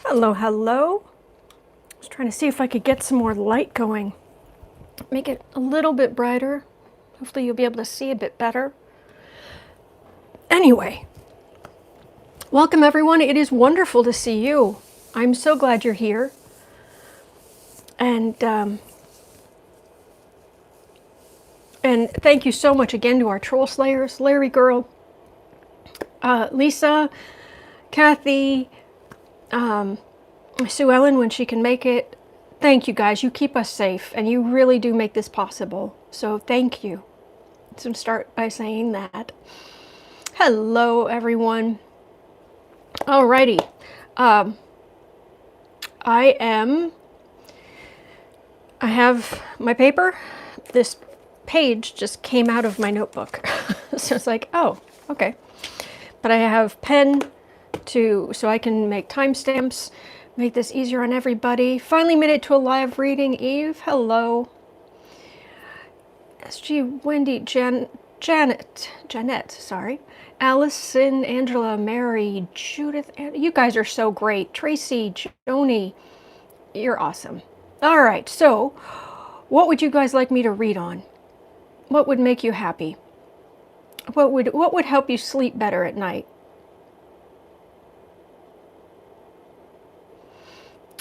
Hello, hello. I was trying to see if I could get some more light going. Make it a little bit brighter. Hopefully you'll be able to see a bit better. Anyway, welcome everyone. It is wonderful to see you. I'm so glad you're here. And thank you so much again to our troll slayers, Larry Girl, Lisa, Kathy, Sue Ellen when she can make it. Thank you guys. You keep us safe and you really do make this possible. So thank you. So start by saying that. Hello everyone. Alrighty. I have my paper. This page just came out of my notebook. So it's like, oh, okay. But I have pen so I can make timestamps, make this easier on everybody. Finally made it to a live reading. Eve, hello. SG, Wendy, Janet, sorry. Allison, Angela, Mary, Judith, you guys are so great. Tracy, Joni, you're awesome. All right, so what would you guys like me to read on? What would make you happy? What would help you sleep better at night?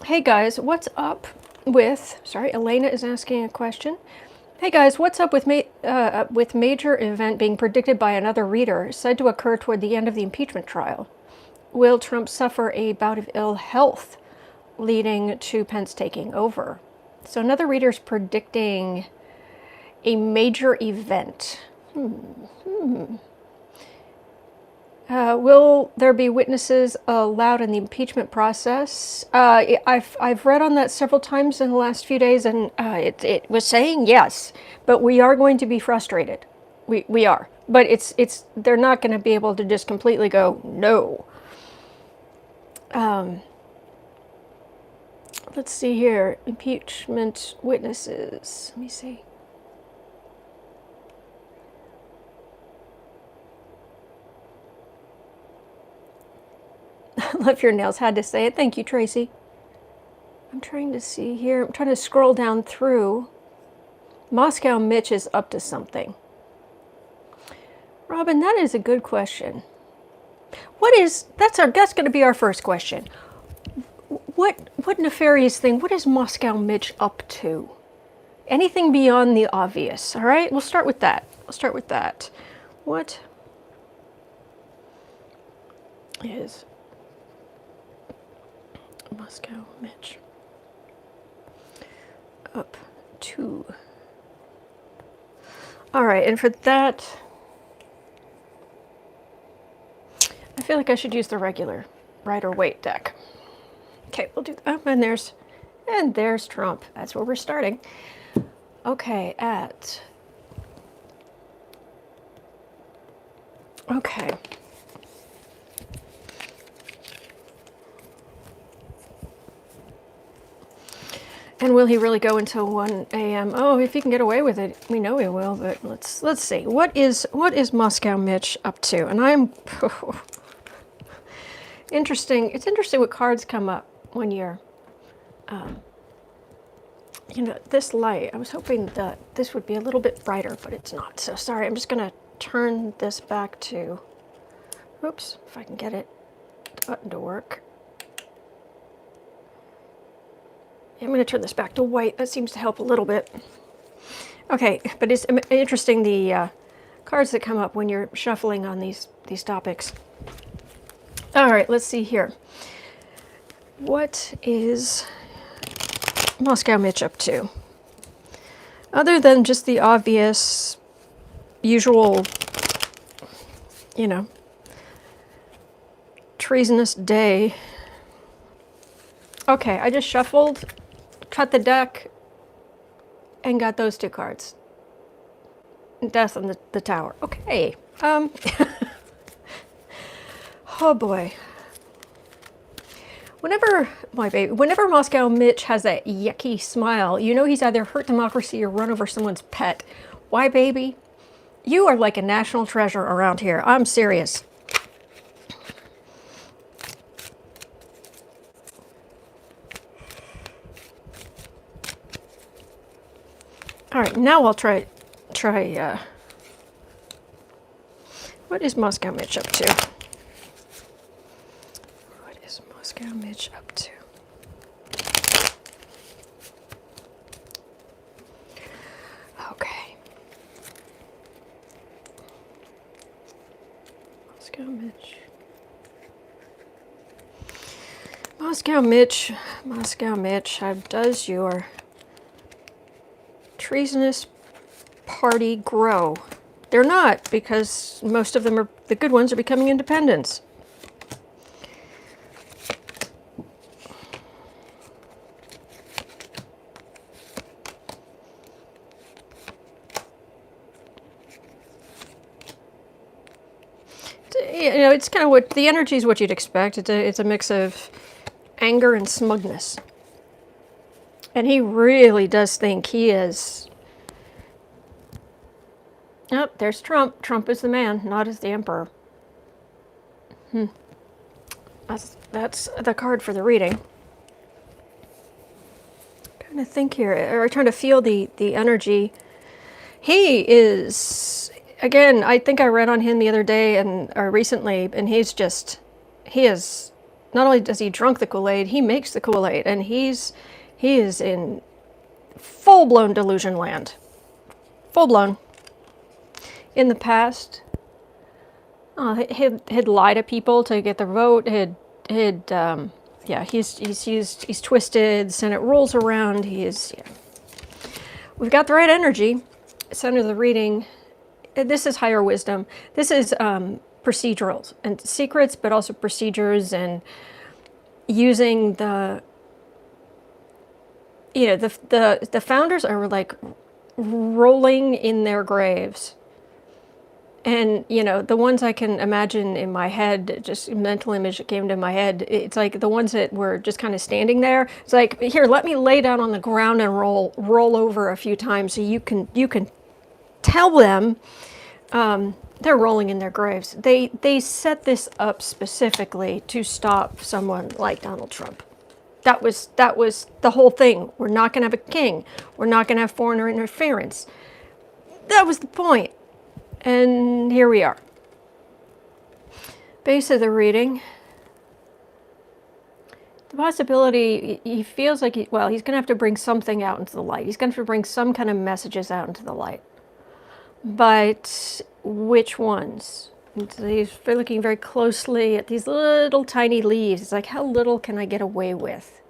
Hey guys, what's up with, sorry, Elena is asking a question. Hey guys, what's up with major event being predicted by another reader, said to occur toward the end of the impeachment trial? Will Trump suffer a bout of ill health leading to Pence taking over? So another reader's predicting a major event. Will there be witnesses allowed in the impeachment process? I've read on that several times in the last few days, and it was saying yes, but we are going to be frustrated. We are, but they're not going to be able to just completely go no. Let's see here, impeachment witnesses. Let me see. Love your nails, had to say it. Thank you, Tracy. I'm trying to see here. I'm trying to scroll down through. MoscowMitch is up to something. Robin, that is a good question. That's going to be our first question. What nefarious thing, what is MoscowMitch up to? Anything beyond the obvious, all right? We'll start with that. What is MoscowMitch up to? All right, and for that, I feel like I should use the regular Rider-Waite deck. Okay, we'll do that. And there's Trump. That's where we're starting. Okay, okay. And will he really go until 1 a.m.? Oh, if he can get away with it, we know he will. But let's see. What is MoscowMitch up to? And I'm interesting. It's interesting what cards come up when you're, this light. I was hoping that this would be a little bit brighter, but it's not. So sorry. I'm just gonna turn this back to. Oops, if I can get the button to work. I'm going to turn this back to white. That seems to help a little bit. Okay, but it's interesting the cards that come up when you're shuffling on these topics. All right, let's see here. What is MoscowMitch up to? Other than just the obvious, usual, treasonous day. Okay, I just shuffled, cut the deck, and got those two cards. Death on the Tower. Okay. Oh boy. Whenever MoscowMitch has that yucky smile, you know he's either hurt democracy or run over someone's pet. Why, baby? You are like a national treasure around here. I'm serious. All right, now I'll try. What is MoscowMitch up to? What is MoscowMitch up to? Okay. MoscowMitch. MoscowMitch, how does your treasonous party grow? They're not, because most of them the good ones are becoming independents. You know, it's kind of what the energy is what you'd expect. It's a mix of anger and smugness. And he really does think he is. Oh, there's Trump. Trump is the man, not as the emperor. That's the card for the reading. Trying to think here, or trying to feel the energy. He is, again, I think I read on him the other day or recently, and he is, not only does he drunk the Kool-Aid, he makes the Kool-Aid, and he is in full-blown delusion land. Full-blown. In the past, he'd lie to people to get the vote. He's twisted. Senate rules around. We've got the right energy. Center of the reading. This is higher wisdom. This is procedurals and secrets, but also procedures and using the founders are like rolling in their graves. And, the ones I can imagine in my head, just a mental image that came to my head, it's like the ones that were just kind of standing there. It's like, here, let me lay down on the ground and roll over a few times so you can tell them they're rolling in their graves. They set this up specifically to stop someone like Donald Trump. That was the whole thing. We're not going to have a king. We're not going to have foreign interference. That was the point. And here we are. Base of the reading. The possibility, he feels like, he's going to have to bring something out into the light. He's going to have to bring some kind of messages out into the light. But which ones? And so he's looking very closely at these little tiny leaves. It's like, how little can I get away with?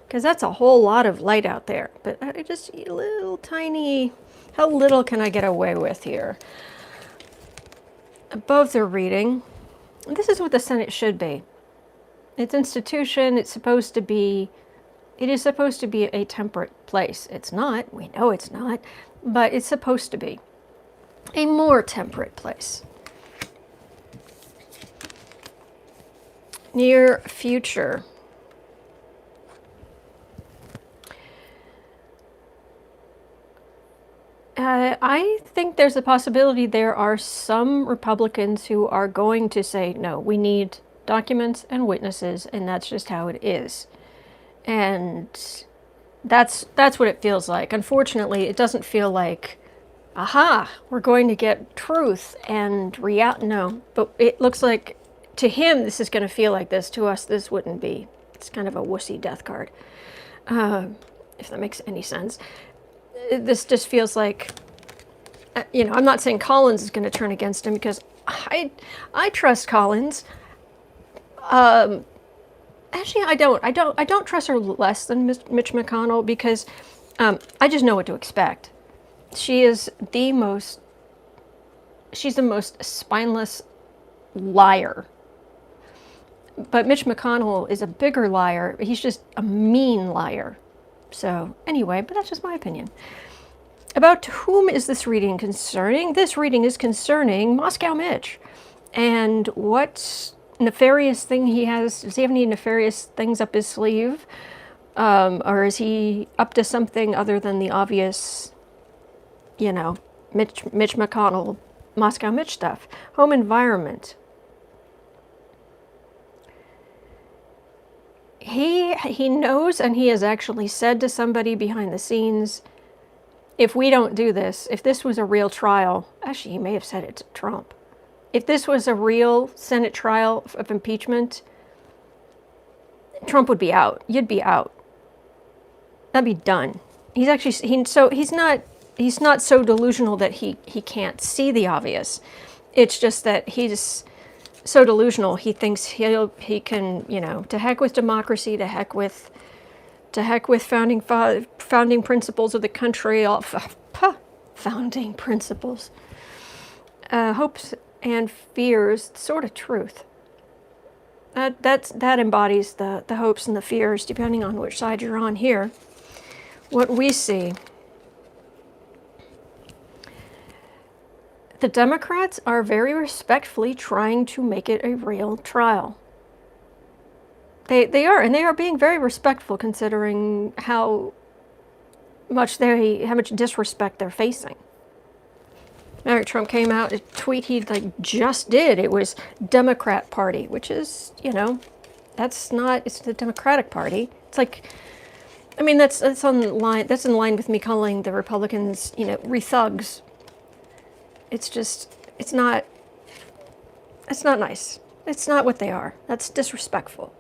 Because that's a whole lot of light out there. But just little tiny, how little can I get away with here? Above the reading, this is what the Senate should be. Its institution, it is supposed to be a temperate place. It's not, we know it's not, but it's supposed to be a more temperate place. Near future. I think there's a possibility there are some Republicans who are going to say, no, we need documents and witnesses, and that's just how it is. And that's what it feels like. Unfortunately, it doesn't feel like, aha, we're going to get truth and reality. No, but it looks like to him this is going to feel like this. To us, this wouldn't be. It's kind of a wussy death card, if that makes any sense. This just feels like, I'm not saying Collins is going to turn against him, because I trust Collins. Actually, I don't trust her less than Mitch McConnell, because I just know what to expect. She's the most spineless liar. But Mitch McConnell is a bigger liar. He's just a mean liar. So anyway, but that's just my opinion. About whom is this reading concerning? This reading is concerning MoscowMitch. And what nefarious thing he has. Does he have any nefarious things up his sleeve? Or is he up to something other than the obvious, Mitch McConnell, MoscowMitch stuff? Home environment. He knows, and he has actually said to somebody behind the scenes, if we don't do this, if this was a real trial, actually, he may have said it to Trump. If this was a real Senate trial of impeachment, Trump would be out. You'd be out. That'd be done. He's actually he's not so delusional that he can't see the obvious. It's just that he's so delusional. He thinks he can, you know, to heck with democracy, to heck with founding principles of the country. Founding principles, hopes and fears, sort of truth. That embodies the hopes and the fears, depending on which side you're on here. What we see. The Democrats are very respectfully trying to make it a real trial. They are, and they are being very respectful considering how much disrespect they're facing. Eric Trump came out, a tweet he just did. It was Democrat Party, which is, you know, it's the Democratic Party. It's like, I mean, that's in line with me calling the Republicans, you know, re-thugs. It's not nice. It's not what they are. That's disrespectful.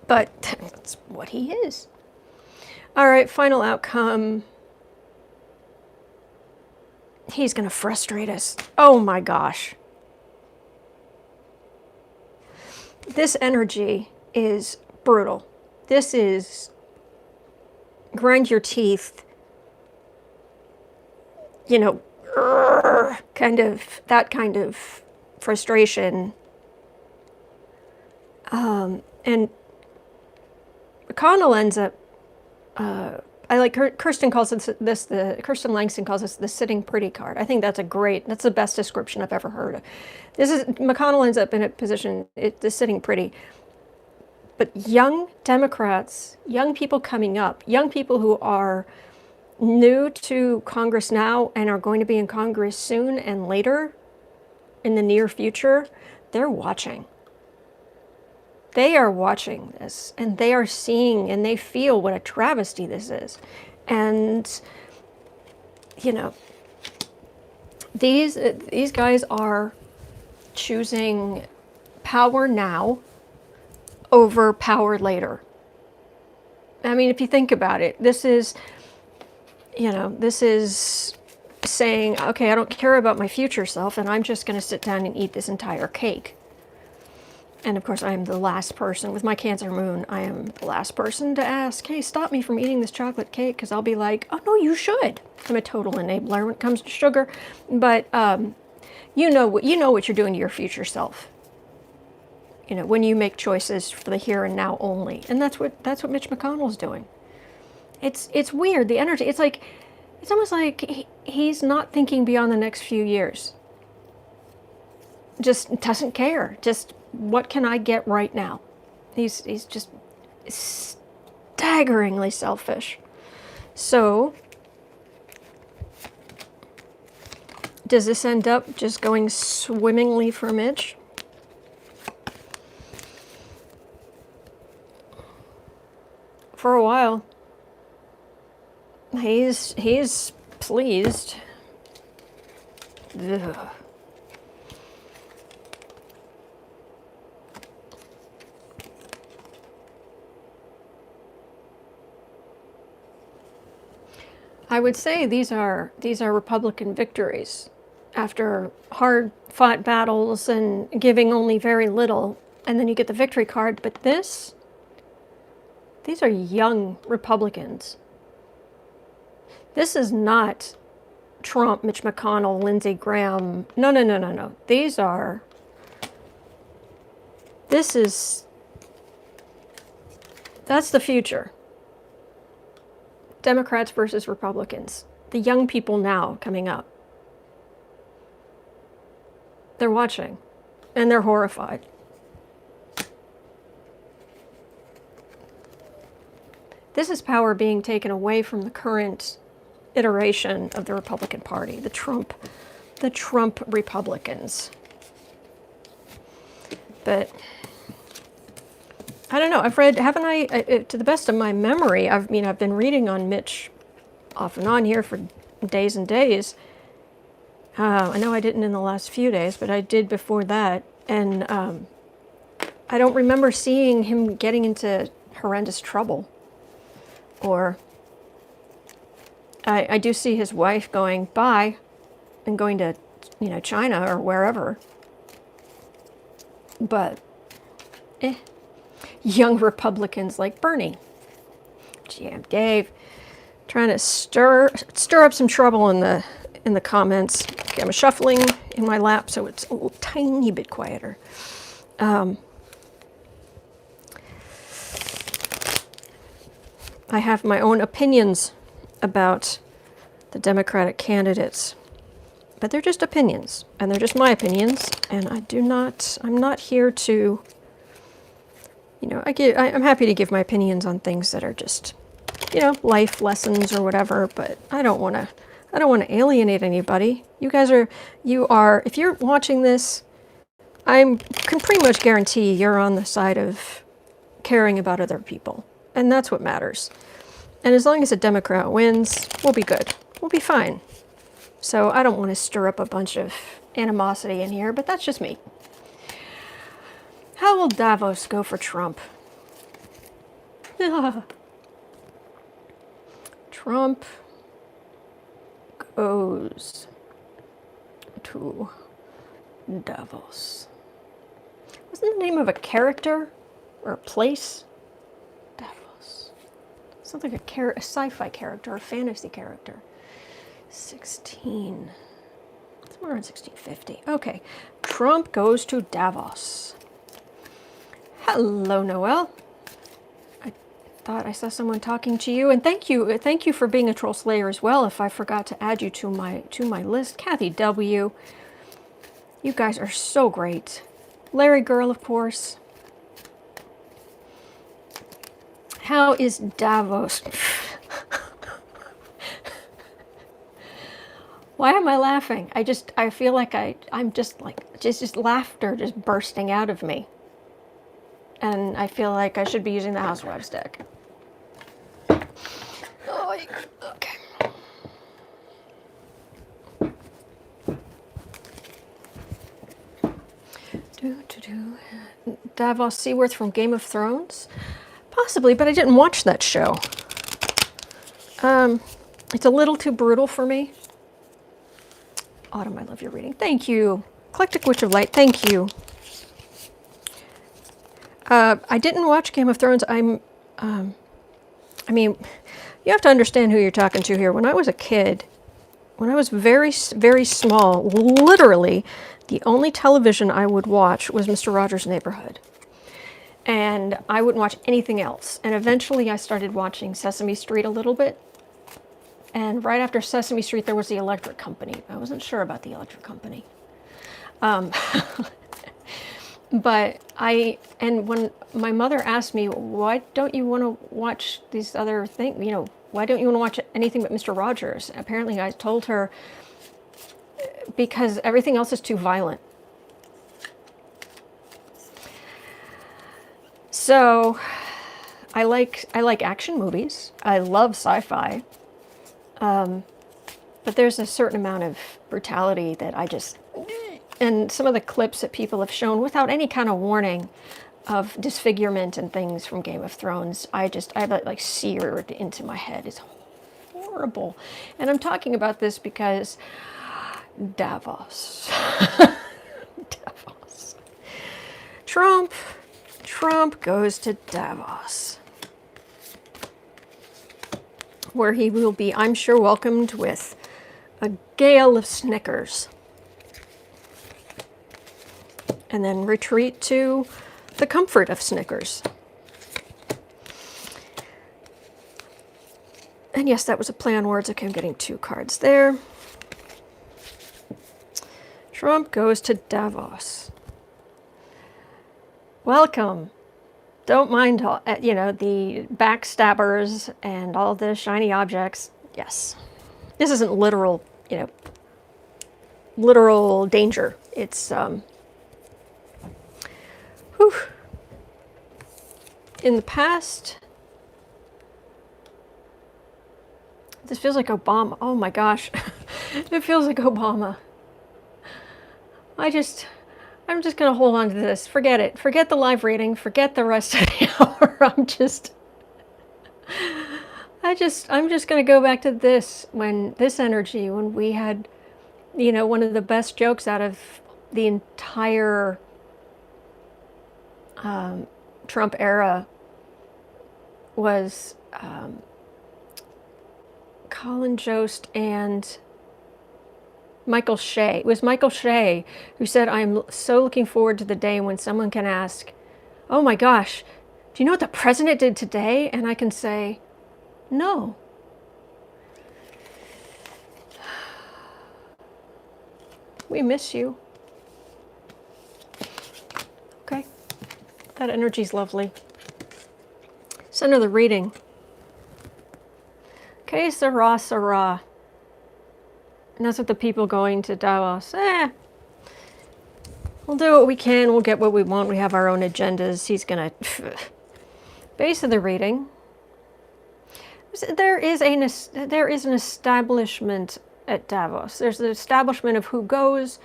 But that's what he is. All right, final outcome. He's going to frustrate us. Oh my gosh. This energy is brutal. This is grind your teeth, you know, that kind of frustration. And McConnell ends up, I like Kirsten Langston calls this the sitting pretty card. I think that's the best description I've ever heard. McConnell ends up in a position, the sitting pretty. But young Democrats, young people coming up, young people who are new to Congress now and are going to be in Congress soon and later in the near future, they're watching. They are watching this, and they are seeing and they feel what a travesty this is. And, you know, these guys are choosing power now over power later. I mean, if you think about it, this is saying, okay, I don't care about my future self, and I'm just going to sit down and eat this entire cake. And of course, I am the last person, with my Cancer moon, I am the last person to ask, hey, stop me from eating this chocolate cake, because I'll be like, oh, no, you should. I'm a total enabler when it comes to sugar. But you know what you're doing to your future self. You know, when you make choices for the here and now only. And that's what Mitch McConnell's doing. It's weird, the energy. It's almost like he's not thinking beyond the next few years. Just doesn't care. Just, what can I get right now? He's just staggeringly selfish. So, does this end up just going swimmingly for Mitch? For a while. He's pleased. Ugh. I would say these are Republican victories after hard-fought battles and giving only very little, and then you get the victory card. But these are young Republicans. This is not Trump, Mitch McConnell, Lindsey Graham. No. That's the future. Democrats versus Republicans. The young people now coming up. They're watching, and they're horrified. This is power being taken away from the current iteration of the Republican Party, the Trump Republicans. But I don't know. I've read, haven't I? To the best of my memory, I've been reading on Mitch off and on here for days and days. I know I didn't in the last few days, but I did before that. And I don't remember seeing him getting into horrendous trouble. Or I do see his wife going by and going to, China or wherever. But, young Republicans like Bernie. Jam Dave, trying to stir up some trouble in the comments. Okay, I'm shuffling in my lap so it's a little tiny bit quieter. I have my own opinions about the Democratic candidates, but they're just opinions, and they're just my opinions, and I'm not here to, I'm happy to give my opinions on things that are just, life lessons or whatever, but I don't want to alienate anybody. If you're watching this, I can pretty much guarantee you're on the side of caring about other people, and that's what matters. And as long as a Democrat wins, we'll be good. We'll be fine. So I don't want to stir up a bunch of animosity in here, but that's just me. How will Davos go for Trump? Trump goes to Davos. Wasn't the name of a character or a place? Davos. Sounds like a sci-fi character or a fantasy character. 16. Somewhere around 1650. Okay. Trump goes to Davos. Hello, Noel. I thought I saw someone talking to you, and thank you for being a troll slayer as well. If I forgot to add you to my list, Kathy W. You guys are so great. Larry Girl, of course. How is Davos? Why am I laughing? I feel like I'm just laughter just bursting out of me. And I feel like I should be using the housewives deck. Oh, okay. Davos Seaworth from Game of Thrones? Possibly, but I didn't watch that show. It's a little too brutal for me. Autumn, I love your reading. Thank you. Eclectic Witch of Light, thank you. I didn't watch Game of Thrones. You have to understand who you're talking to here. When I was a kid, when I was very, very small, literally, the only television I would watch was Mr. Rogers' Neighborhood. And I wouldn't watch anything else. And eventually I started watching Sesame Street a little bit. And right after Sesame Street, there was the Electric Company. I wasn't sure about the Electric Company. But when my mother asked me, why don't you want to watch these other things, why don't you want to watch anything but Mr. Rogers? Apparently I told her, because everything else is too violent. So I like action movies. I love sci-fi. But there's a certain amount of brutality that and some of the clips that people have shown without any kind of warning of disfigurement and things from Game of Thrones, I have that like seared into my head. It's horrible. And I'm talking about this because Davos. Davos. Trump goes to Davos, where he will be, I'm sure, welcomed with a gale of Snickers. And then retreat to the comfort of Snickers. And yes, that was a play on words. Okay, I'm getting 2 cards there. Trump goes to Davos. Welcome. Don't mind all, the backstabbers and all the shiny objects. Yes. This isn't literal, literal danger. It's, in the past This feels like Obama. Oh my gosh. It feels like Obama. I'm just going to hold on to this. Forget it. Forget the live reading. Forget the rest of the hour. I'm just going to go back to this, this energy, when we had, one of the best jokes out of the entire Trump era was Colin Jost and Michael Shea. It was Michael Shea who said, "I'm so looking forward to the day when someone can ask, oh my gosh, do you know what the president did today?" And I can say, no. We miss you. Okay. That energy's lovely. Center the reading. Que sera, sera. And that's what the people going to Davos. We'll do what we can. We'll get what we want. We have our own agendas. He's going to... Base of the reading. There is an establishment at Davos. There's the establishment of who goes,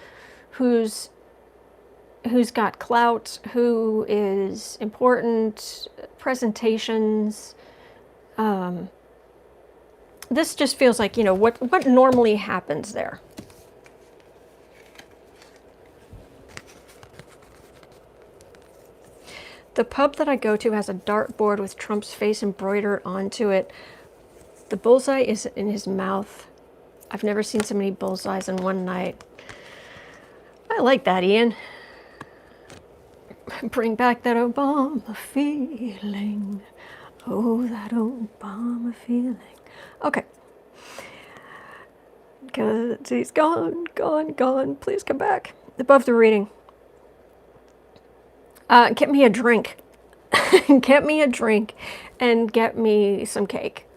who's got clout, who is important, presentations. This just feels like, what normally happens there. The pub that I go to has a dartboard with Trump's face embroidered onto it. The bullseye is in his mouth. I've never seen so many bullseyes in one night. I like that, Ian. Bring back that Obama feeling. Oh, that Obama feeling. Okay. Because he's gone, gone, gone. Please come back. Above the reading. Get me a drink. Get me a drink and get me some cake.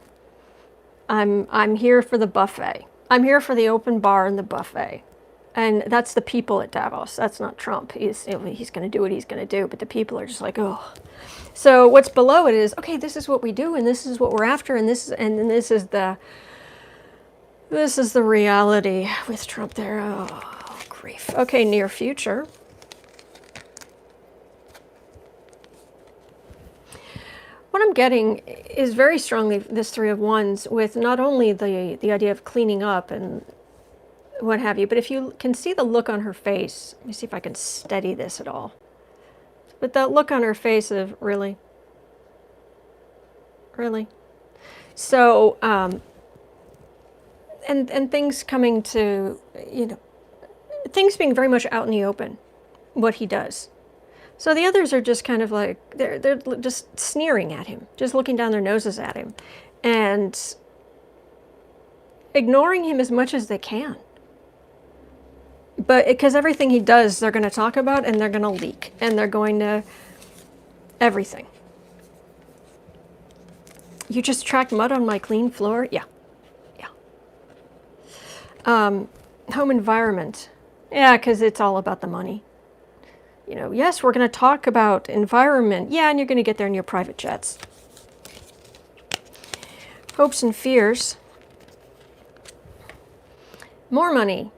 I'm here for the buffet. I'm here for the open bar and the buffet. And that's the people at Davos. That's not Trump. He's going to do what he's going to do. But the people are just like, oh. So what's below it is, okay, this is what we do, and this is what we're after, and this is the reality with Trump there. Oh, grief. Okay, near future. What I'm getting is very strongly this Three of Wands with not only the idea of cleaning up and what have you, but if you can see the look on her face, let me see if I can steady this at all. But that look on her face of, really? Really? So, and things coming to, things being very much out in the open, what he does. So the others are just kind of like, they're just sneering at him, just looking down their noses at him, and ignoring him as much as they can. But because everything he does, they're going to talk about, and they're going to leak, and they're going to everything. You just tracked mud on my clean floor? Yeah. Yeah. Home environment. Yeah, because it's all about the money. Yes, we're going to talk about environment. Yeah, and you're going to get there in your private jets. Hopes and fears. More money.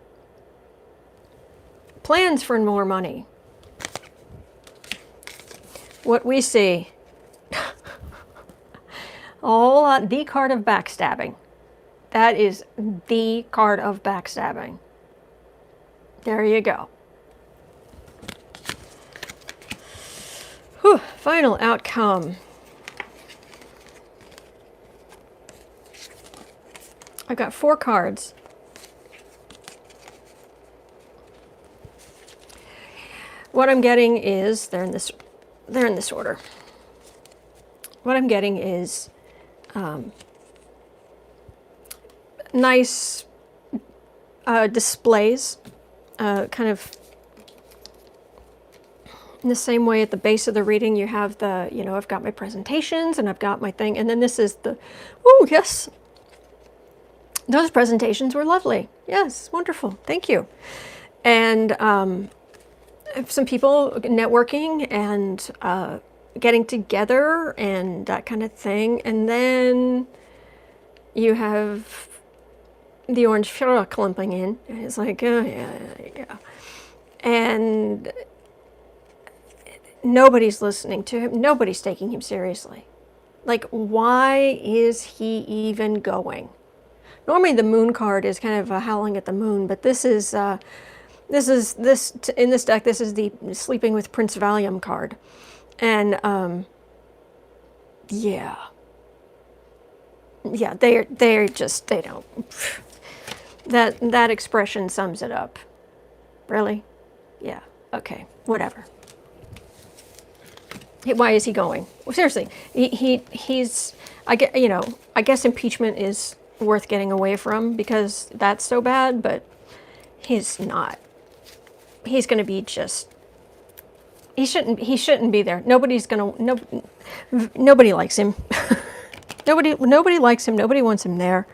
Plans for more money. What we see. The card of backstabbing. That is the card of backstabbing. There you go. Whew, final outcome. I've got 4 cards. What I'm getting is, they're in this order. What I'm getting is nice displays, kind of in the same way at the base of the reading you have the, I've got my presentations and I've got my thing, and then this is the, oh yes, those presentations were lovely. Yes, wonderful, thank you. And some people networking and getting together and that kind of thing. And then you have the orange Führer clumping in, and it's like, oh, yeah. And nobody's listening to him. Nobody's taking him seriously. Like, why is he even going? Normally the moon card is kind of howling at the moon, but this is in this deck, this is the Sleeping with Prince Valium card. And yeah, they don't. That expression sums it up. Really? Yeah. Okay. Whatever. Why is he going? Well, seriously, he's. I guess impeachment is worth getting away from because that's so bad, but he's not. He's going to be just. He shouldn't be there. Nobody likes him. Nobody likes him. Nobody wants him there.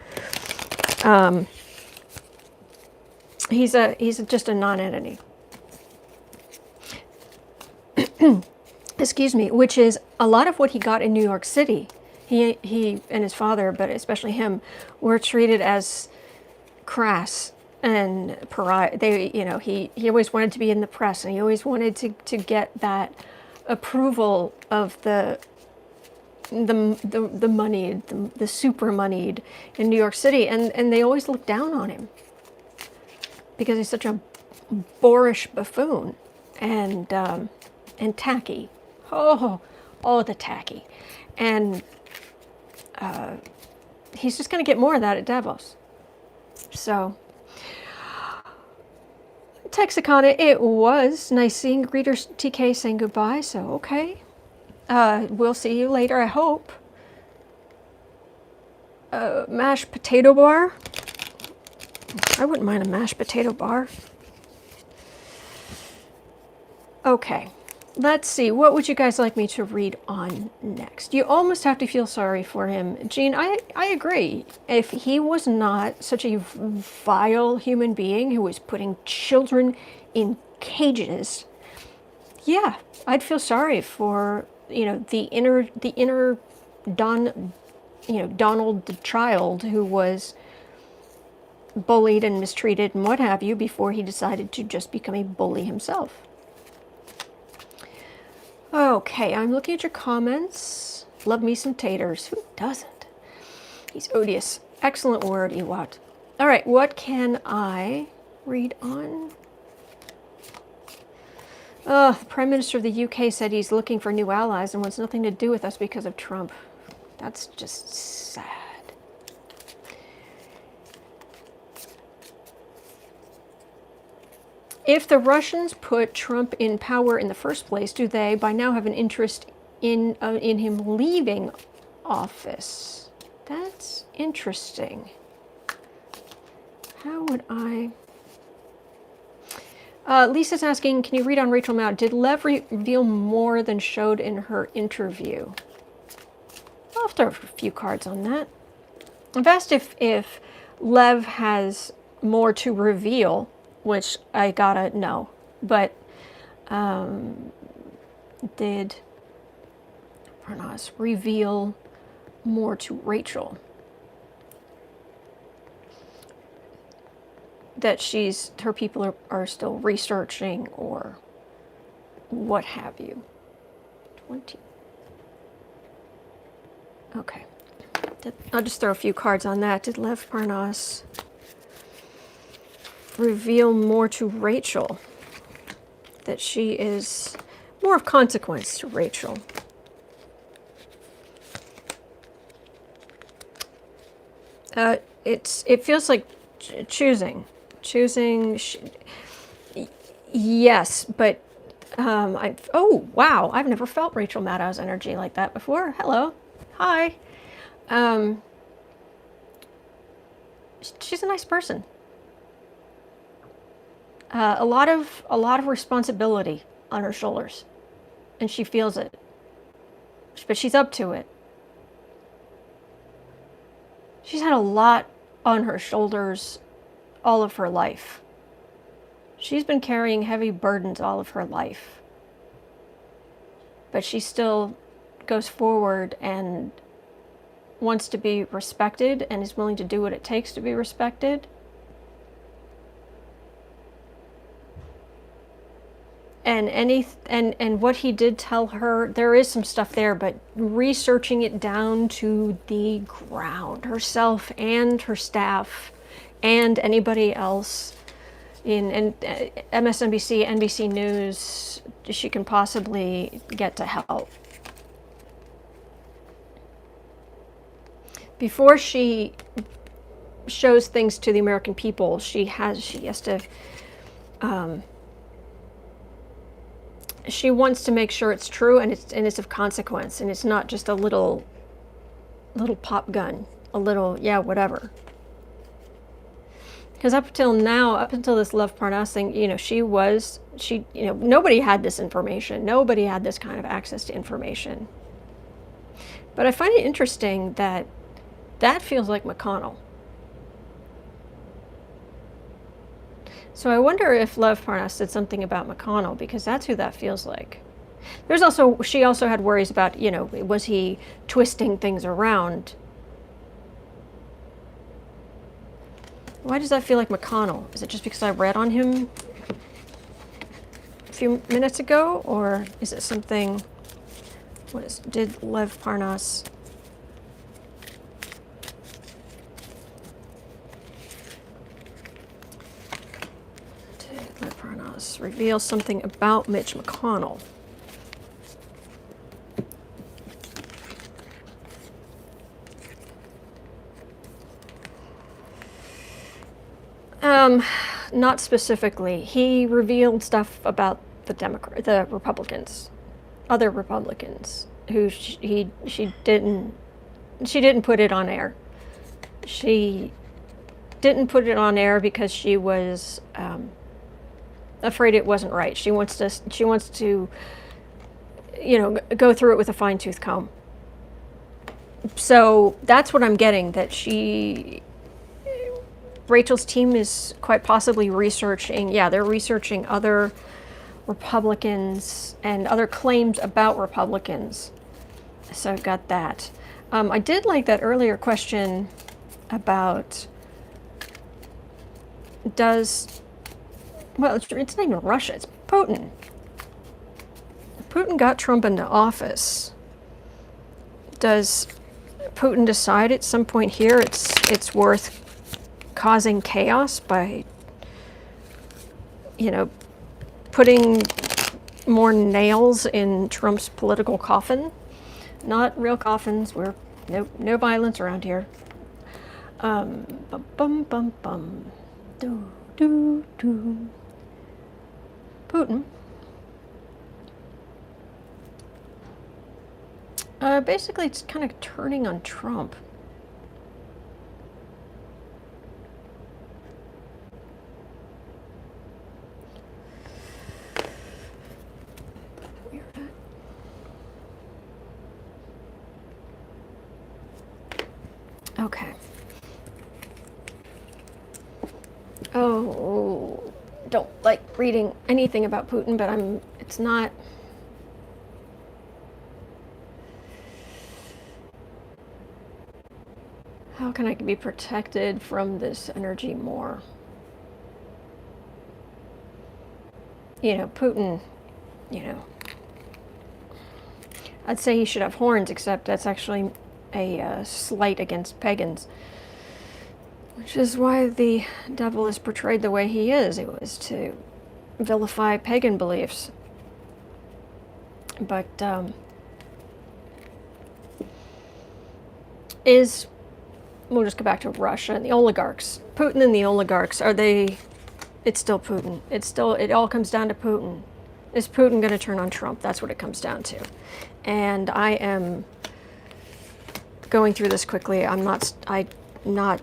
He's just a non-entity. Excuse me, which is a lot of what he got in New York City. He and his father, but especially him, were treated as crass and pariah. He always wanted to be in the press, and he always wanted to get that approval of the moneyed, the super moneyed in New York City, and they always looked down on him because he's such a boorish buffoon and tacky. Oh, the tacky. And he's just going to get more of that at Davos. So, Texicana, it was nice seeing Greeter TK saying goodbye, so okay. We'll see you later, I hope. Mashed potato bar. I wouldn't mind a mashed potato bar. Okay. Let's see, what would you guys like me to read on next? You almost have to feel sorry for him. Jean, I agree. If he was not such a vile human being who was putting children in cages, yeah, I'd feel sorry for, the inner Donald the child who was bullied and mistreated and what have you before he decided to just become a bully himself. Okay, I'm looking at your comments. Love me some taters. Who doesn't? He's odious. Excellent word, Ewat. All right, what can I read on? The Prime Minister of the UK said he's looking for new allies and wants nothing to do with us because of Trump. That's just sad. If the Russians put Trump in power in the first place, do they by now have an interest in him leaving office? That's interesting. How would I... Lisa's asking, can you read on Rachel Maddow? Did Lev reveal more than showed in her interview? I'll have to have a few cards on that. I've asked if Lev has more to reveal, which I gotta know, but did Parnas reveal more to Rachel? That her people are still researching or what have you. 20. Okay. I'll just throw a few cards on that. Did Lev Parnas reveal more to Rachel? That she is more of consequence to Rachel. It feels like choosing, yes, but oh wow, I've never felt Rachel Maddow's energy like that before. Hello, hi. She's a nice person. A lot of responsibility on her shoulders, and she feels it, but she's up to it. She's had a lot on her shoulders all of her life. She's been carrying heavy burdens all of her life. But she still goes forward and wants to be respected and is willing to do what it takes to be respected. And what he did tell her, there is some stuff there, but researching it down to the ground, herself and her staff and anybody else in MSNBC, NBC News, she can possibly get to help. Before she shows things to the American people, she has to she wants to make sure it's true and it's of consequence, and it's not just a little pop gun, a little whatever. Because up until now, up until this Love Parnas thing, nobody had this information. Nobody had this kind of access to information. But I find it interesting that feels like McConnell. So I wonder if Love Parnas said something about McConnell, because that's who that feels like. She also had worries about, was he twisting things around? Why does that feel like McConnell? Is it just because I read on him a few minutes ago? Or is it something, did Lev Parnas... reveal something about Mitch McConnell? Not specifically. He revealed stuff about the Republicans, other Republicans, who she didn't put it on air. She didn't put it on air because she was afraid it wasn't right. She wants to go through it with a fine-tooth comb. So that's what I'm getting, that Rachel's team is quite possibly researching, they're researching other Republicans and other claims about Republicans. So I've got that. I did like that earlier question about it's not even Russia, it's Putin. Putin got Trump into office. Does Putin decide at some point here it's worth causing chaos by, putting more nails in Trump's political coffin? Not real coffins. We're no violence around here. Bum bum bum bum. Do do do. Putin. Basically, it's kind of turning on Trump. Okay. Oh, don't like reading anything about Putin, but it's not. How can I be protected from this energy more? Putin, I'd say he should have horns, except that's actually a slight against pagans. Which is why the devil is portrayed the way he is. It was to vilify pagan beliefs. But we'll just go back to Russia and the oligarchs. Putin and the oligarchs, it's still Putin. It all comes down to Putin. Is Putin going to turn on Trump? That's what it comes down to. And I am going through this quickly. I'm not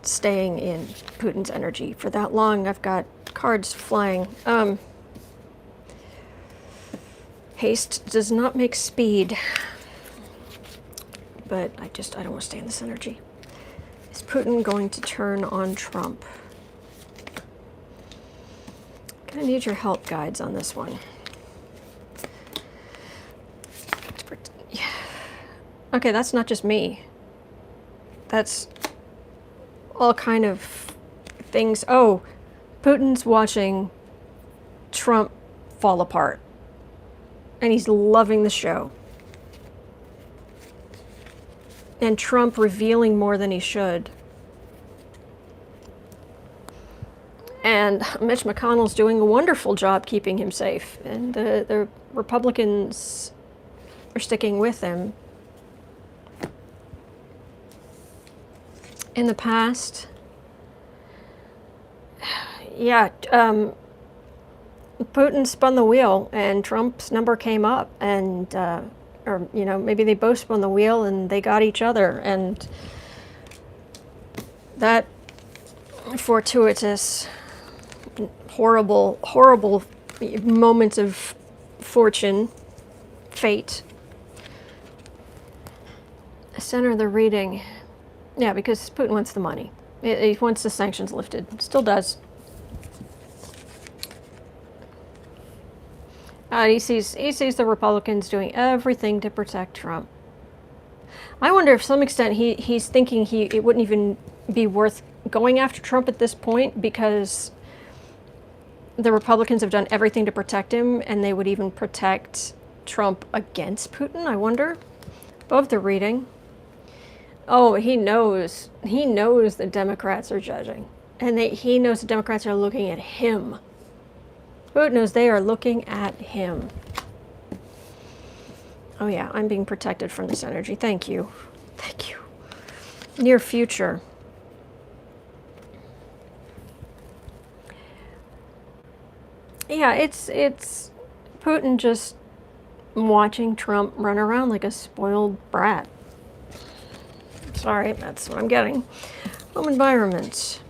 staying in Putin's energy for that long. I've got cards flying. Haste does not make speed. But I don't want to stay in this energy. Is Putin going to turn on Trump? I'm going to need your help, guides, on this one. Okay, that's not just me. that's all kind of things. Oh, Putin's watching Trump fall apart. And he's loving the show. And Trump revealing more than he should. And Mitch McConnell's doing a wonderful job keeping him safe. And the Republicans are sticking with him. In the past, yeah, Putin spun the wheel and Trump's number came up, and or you know, maybe they both spun the wheel and they got each other, and that fortuitous, horrible moments of fortune, fate. Center of the reading, yeah, because Putin wants the money. He wants the sanctions lifted, still does. He sees the Republicans doing everything to protect Trump. I wonder if, to some extent, he's thinking it wouldn't even be worth going after Trump at this point, because the Republicans have done everything to protect him, and they would even protect Trump against Putin. I wonder. Above the reading. Oh, he knows the Democrats are judging, and he knows the Democrats are looking at him. Putin knows they are looking at him. Oh yeah, I'm being protected from this energy. Thank you. Thank you. Near future. Yeah, it's Putin just watching Trump run around like a spoiled brat. Sorry, that's what I'm getting. Home environment.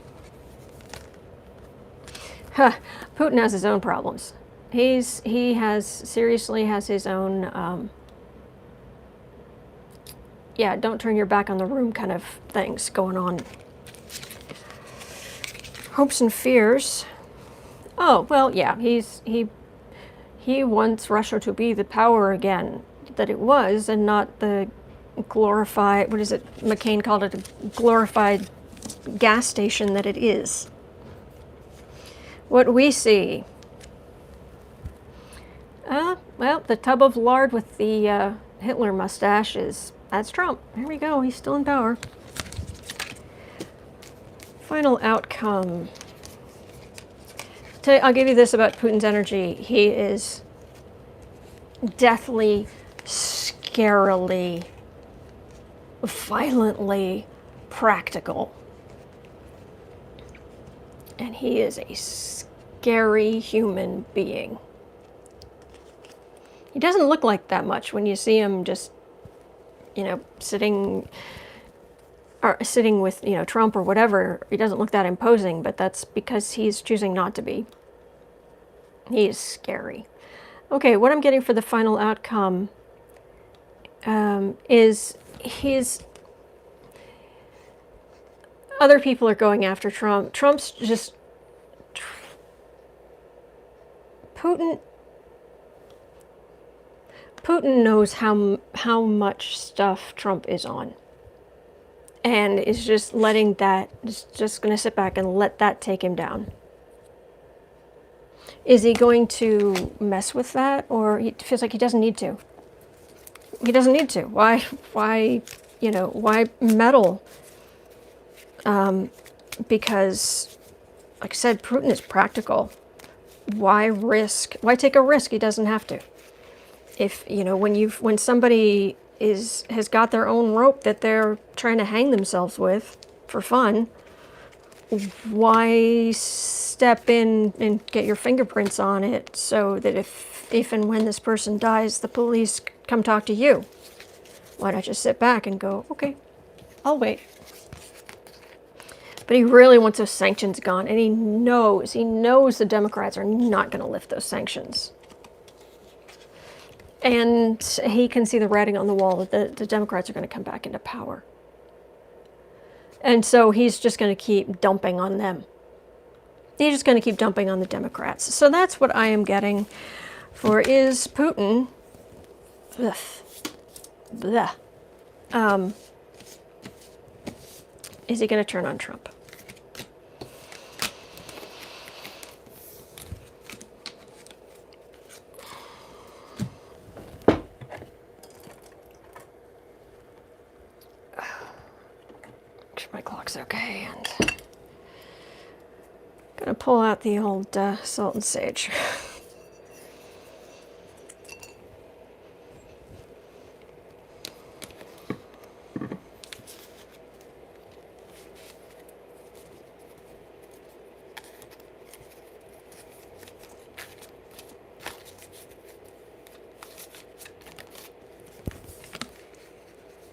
Huh. Putin has his own problems. He seriously has his own, yeah, don't turn your back on the room kind of things going on. Hopes and fears. Oh, well, yeah, he wants Russia to be the power again that it was, and not the glorified, what is it, McCain called it, a glorified gas station that it is. What we see, well, the tub of lard with the Hitler mustache that's Trump. There we go, he's still in power. Final outcome. I'll give you this about Putin's energy. He is deathly, scarily, violently practical. And he is a scary human being. He doesn't look like that much when you see him just, you know, sitting with, you know, Trump or whatever. He doesn't look that imposing, but that's because he's choosing not to be. He is scary. Okay, what I'm getting for the final outcome is other people are going after Trump. Trump's just Putin knows how much stuff Trump is on, and is just letting that, just going to sit back and let that take him down. Is he going to mess with that, or he feels like he doesn't need to? He doesn't need to. Why, you know, why meddle? Because, like I said, Putin is practical. Why risk? Why take a risk? He doesn't have to. If, you know, when somebody has got their own rope that they're trying to hang themselves with for fun, why step in and get your fingerprints on it so that if and when this person dies, the police come talk to you? Why not just sit back and go, okay, I'll wait. But he really wants those sanctions gone, and he knows the Democrats are not going to lift those sanctions. And he can see the writing on the wall that the Democrats are going to come back into power. And so he's just going to keep dumping on them. He's just going to keep dumping on the Democrats. So that's what I am getting for, is Putin, bleh, Is he going to turn on Trump? Make sure my clock's okay, and gonna pull out the old salt and sage.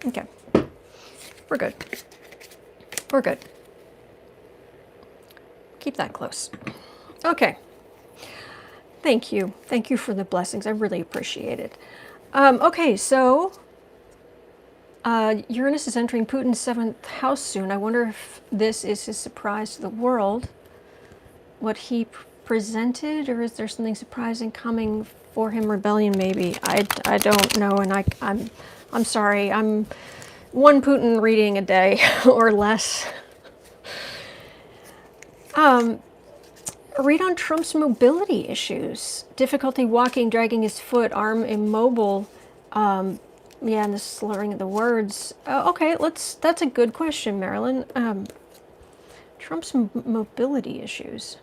Okay, we're good. We're good. Keep that close. Okay. Thank you. Thank you for the blessings. I really appreciate it. Okay, so Uranus is entering Putin's 7th house soon. I wonder if this is his surprise to the world, what he presented, or is there something surprising coming for him? Rebellion, maybe. I don't know, and I'm sorry. I'm one Putin reading a day or less. Read on Trump's mobility issues. Difficulty walking, dragging his foot, arm immobile. Yeah, and the slurring of the words. Okay, that's a good question, Marilyn. Trump's mobility issues.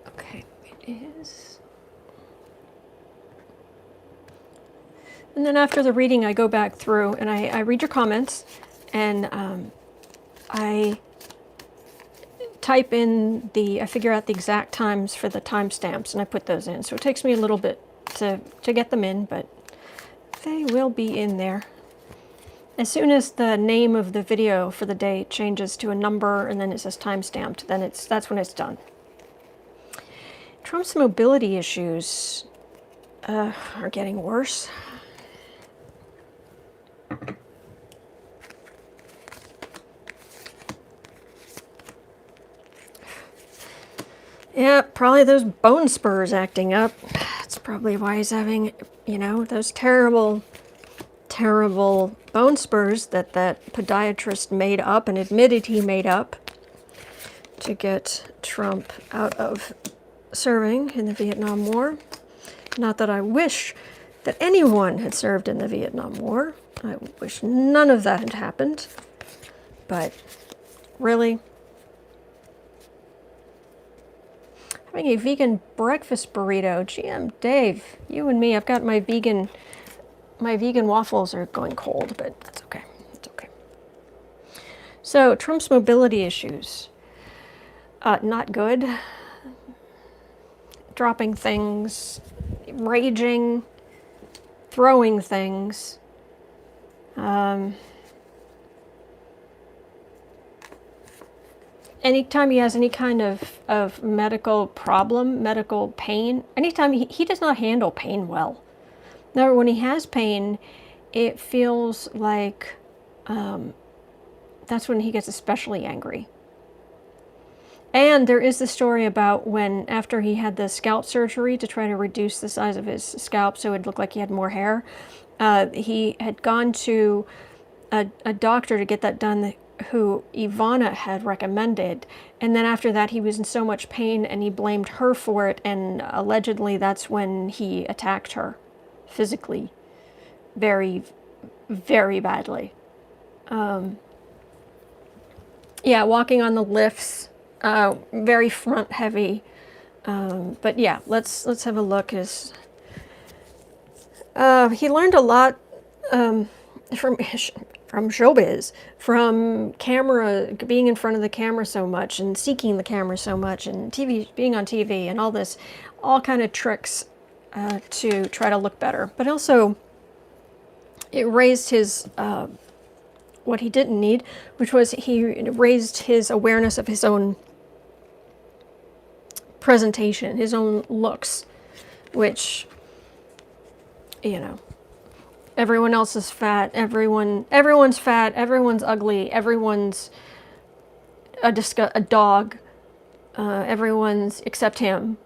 Okay, it is. And then after the reading, I go back through and I read your comments, and I type in I figure out the exact times for the timestamps, and I put those in. So it takes me a little bit to get them in, but they will be in there. As soon as the name of the video for the day changes to a number and then it says timestamped, then that's when it's done. Trump's mobility issues are getting worse. Yeah, probably those bone spurs acting up. That's probably why he's having, those terrible, terrible bone spurs that podiatrist made up and admitted he made up to get Trump out of serving in the Vietnam War. Not that I wish that anyone had served in the Vietnam War. I wish none of that had happened. But really, having a vegan breakfast burrito. GM Dave, you and me, I've got my vegan waffles are going cold, but that's okay. It's okay. So Trump's mobility issues, not good. Dropping things, raging, throwing things. Anytime he has any kind of medical problem, medical pain, anytime he does not handle pain well. Now, when he has pain, it feels like that's when he gets especially angry. And there is the story about when, after he had the scalp surgery to try to reduce the size of his scalp so it looked like he had more hair, he had gone to a doctor to get that done who Ivana had recommended. And then after that, he was in so much pain and he blamed her for it. And allegedly, that's when he attacked her physically very, very badly. Yeah, walking on the lifts. Very front heavy, but yeah, let's have a look. He learned a lot from showbiz, from camera, being in front of the camera so much and seeking the camera so much, and TV, being on TV, and all kind of tricks to try to look better. But also, it raised his what he didn't need, which was he raised his awareness of his own presentation, his own looks, which, everyone else is fat, everyone's fat, everyone's ugly, everyone's a dog, everyone's except him.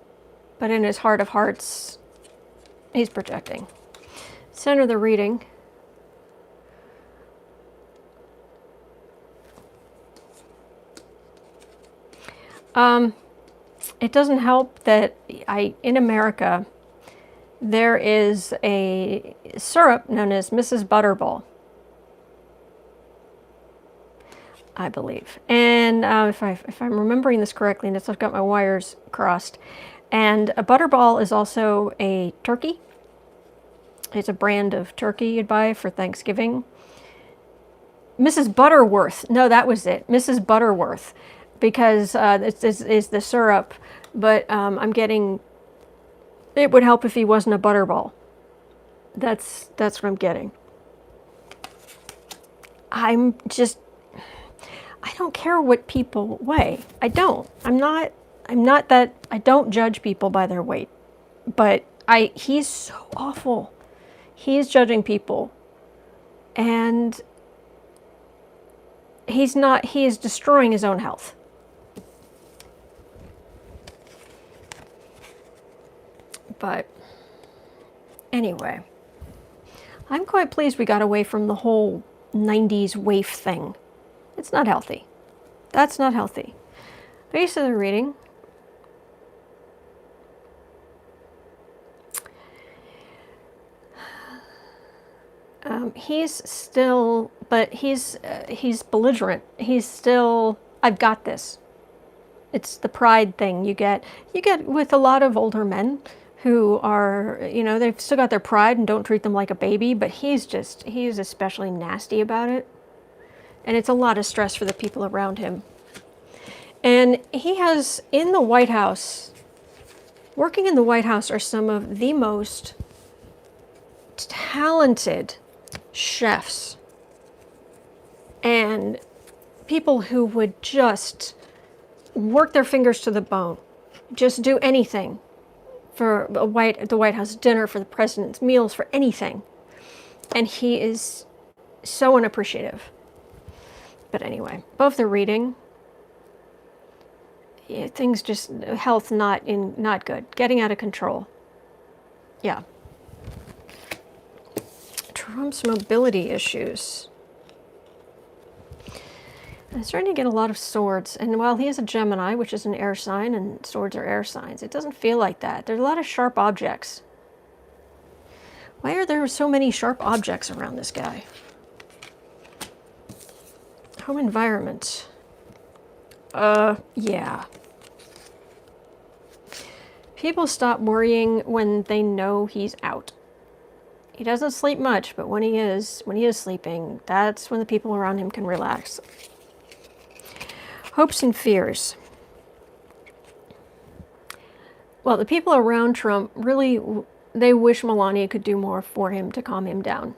but in his heart of hearts, he's projecting. Center the reading. It doesn't help that in America, there is a syrup known as Mrs. Butterball, I believe. And if I'm remembering this correctly, and I've got my wires crossed, and a Butterball is also a turkey. It's a brand of turkey you'd buy for Thanksgiving. Mrs. Butterworth. No, that was it. Mrs. Butterworth. Because this is the syrup, but I'm getting, it would help if he wasn't a Butterball. That's what I'm getting. I don't care what people weigh. I don't. I'm not that, I don't judge people by their weight. But he's so awful. He's judging people. And he is destroying his own health. But anyway, I'm quite pleased we got away from the whole 90s waif thing. It's not healthy. That's not healthy. Base of the reading. He's still, but he's belligerent. He's still, I've got this. It's the pride thing you get with a lot of older men who are, they've still got their pride and don't treat them like a baby, but he's especially nasty about it. And it's a lot of stress for the people around him. And he has, in the White House, working in the White House are some of the most talented chefs and people who would just work their fingers to the bone, just do anything for the White House dinner, for the president's meals, for anything. And he is so unappreciative. But anyway, above the reading, yeah, things just, health not good, getting out of control. Yeah. Trump's mobility issues. I'm starting to get a lot of swords, and while he is a Gemini, which is an air sign, and swords are air signs, it doesn't feel like that. There's a lot of sharp objects. Why are there so many sharp objects around this guy? Home environment. Yeah. People stop worrying when they know he's out. He doesn't sleep much, but when he is sleeping, that's when the people around him can relax. Hopes and fears. Well, the people around Trump really, they wish Melania could do more for him to calm him down.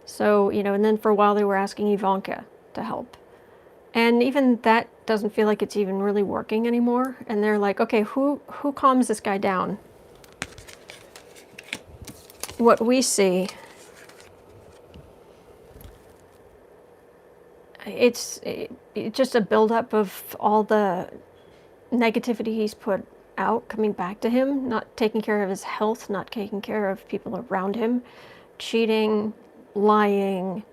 So, and then for a while they were asking Ivanka to help. And even that doesn't feel like it's even really working anymore. And they're like, okay, who calms this guy down? What we see, it's just a buildup of all the negativity he's put out coming back to him, not taking care of his health, not taking care of people around him, cheating, lying,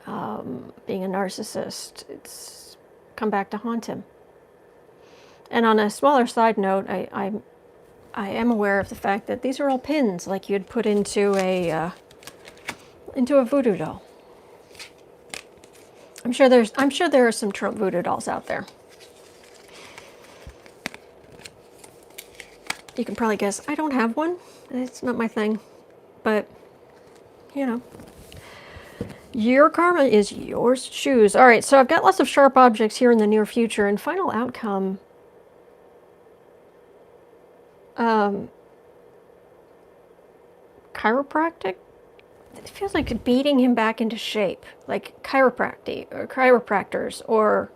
being a narcissist. It's come back to haunt him. And on a smaller side note, I am aware of the fact that these are all pins like you'd put into a voodoo doll. I'm sure there are some Trump voodoo dolls out there. You can probably guess I don't have one. It's not my thing. But your karma is yours to choose. All right, so I've got lots of sharp objects here in the near future, and final outcome. Chiropractic? It feels like beating him back into shape, like chiropractors, or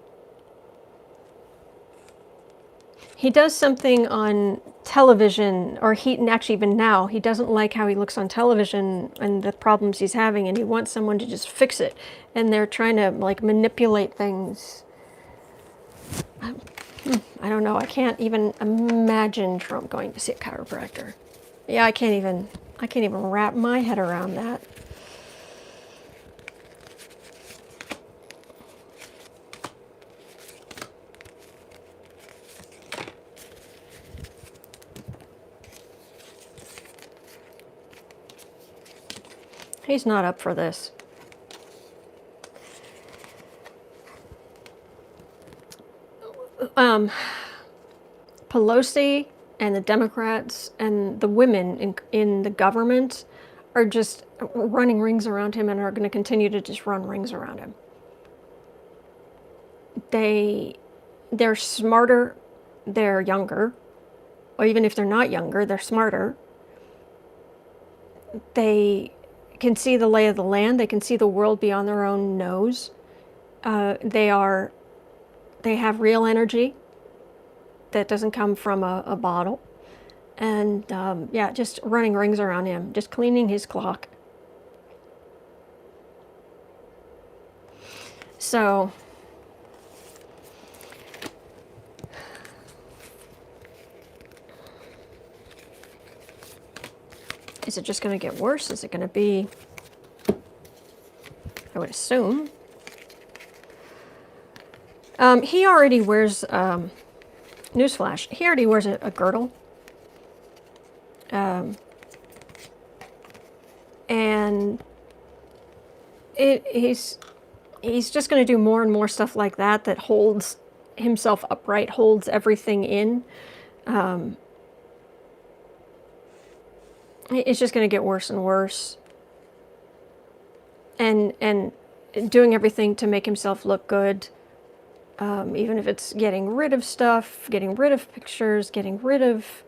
he does something on television, or actually even now, he doesn't like how he looks on television and the problems he's having, and he wants someone to just fix it, and they're trying to like manipulate things. I don't know. I can't even imagine Trump going to see a chiropractor. Yeah, I can't even wrap my head around that. He's not up for this. Pelosi and the Democrats and the women in the government are just running rings around him and are going to continue to just run rings around him. They're smarter, they're younger, or even if they're not younger, they're smarter. They can see the lay of the land. They can see the world beyond their own nose. They have real energy that doesn't come from a bottle. And yeah, just running rings around him, just cleaning his clock. So, is it just going to get worse? Is it going to be, I would assume. He already wears, newsflash, he already wears a girdle. And he's just going to do more and more stuff like that holds himself upright, holds everything in. It's just going to get worse and worse. And doing everything to make himself look good. Even if it's getting rid of stuff, getting rid of pictures, getting rid of...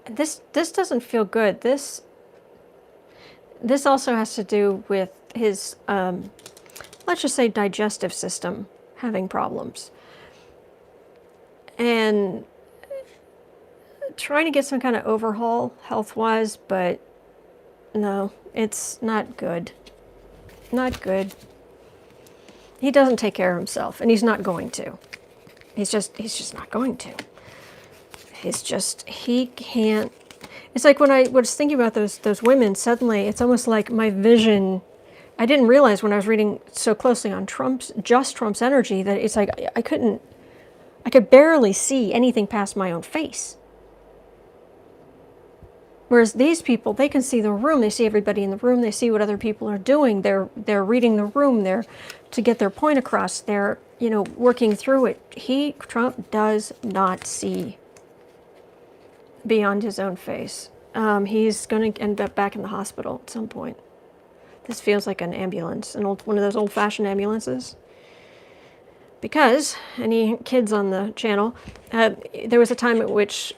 This doesn't feel good. This also has to do with his, let's just say, digestive system having problems. And trying to get some kind of overhaul health-wise, but no, it's not good. Not good. He doesn't take care of himself, and he's not going to. He's just not going to. He can't. It's like when I was thinking about those women, suddenly it's almost like my vision, I didn't realize when I was reading so closely on Trump's energy that it's like I could barely see anything past my own face. Whereas these people, they can see the room, they see everybody in the room, they see what other people are doing, they're reading the room, they're to get their point across, they're, working through it. Trump does not see beyond his own face. He's going to end up back in the hospital at some point. This feels like an ambulance, one of those old-fashioned ambulances. Because, any kids on the channel, there was a time at which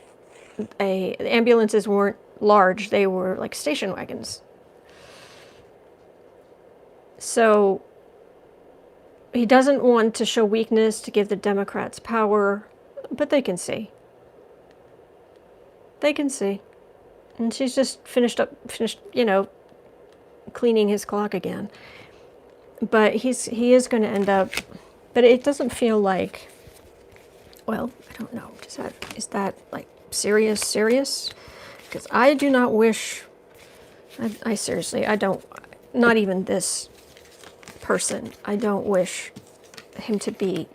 the ambulances weren't large, they were like station wagons. So, he doesn't want to show weakness to give the Democrats power, but they can see. They can see. And she's just finished, cleaning his clock again. But he is going to end up, but it doesn't feel like, well, I don't know. Is that like serious? Because I do not wish, I seriously, I don't, not even this person, I don't wish him to be,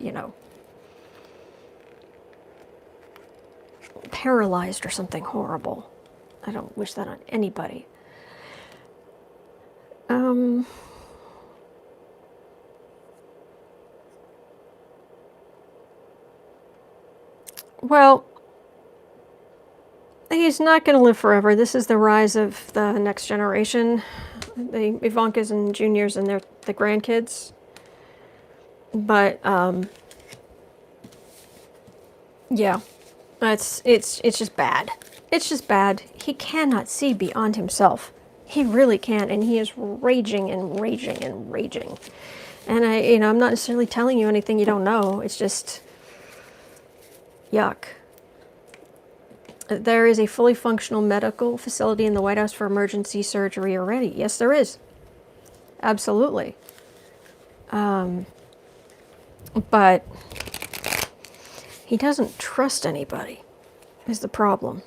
paralyzed or something horrible. I don't wish that on anybody. Well, he's not going to live forever. This is the rise of the next generation, the Ivankas and Juniors and the grandkids. But yeah, it's just bad. It's just bad. He cannot see beyond himself. He really can't, and he is raging and raging and raging. And I'm not necessarily telling you anything you don't know. It's just yuck. There is a fully functional medical facility in the White House for emergency surgery already. Yes, there is. Absolutely. But he doesn't trust anybody, is the problem.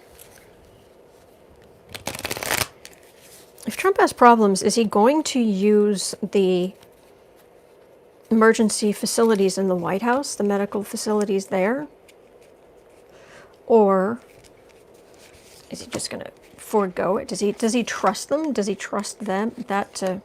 If Trump has problems, is he going to use the emergency facilities in the White House, the medical facilities there? Or is he just going to forego it? Does he trust them? Does he trust them that to...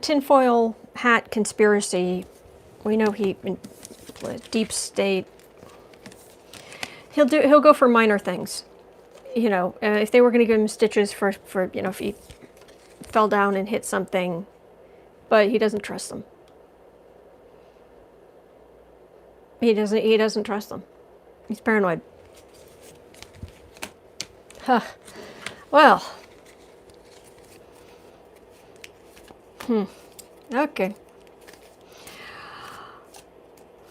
tinfoil hat conspiracy. We know he deep state. He'll go for minor things. You know, if they were going to give him stitches for you know, if he fell down and hit something, but he doesn't trust them. He doesn't trust them. He's paranoid. Huh. Well. Okay.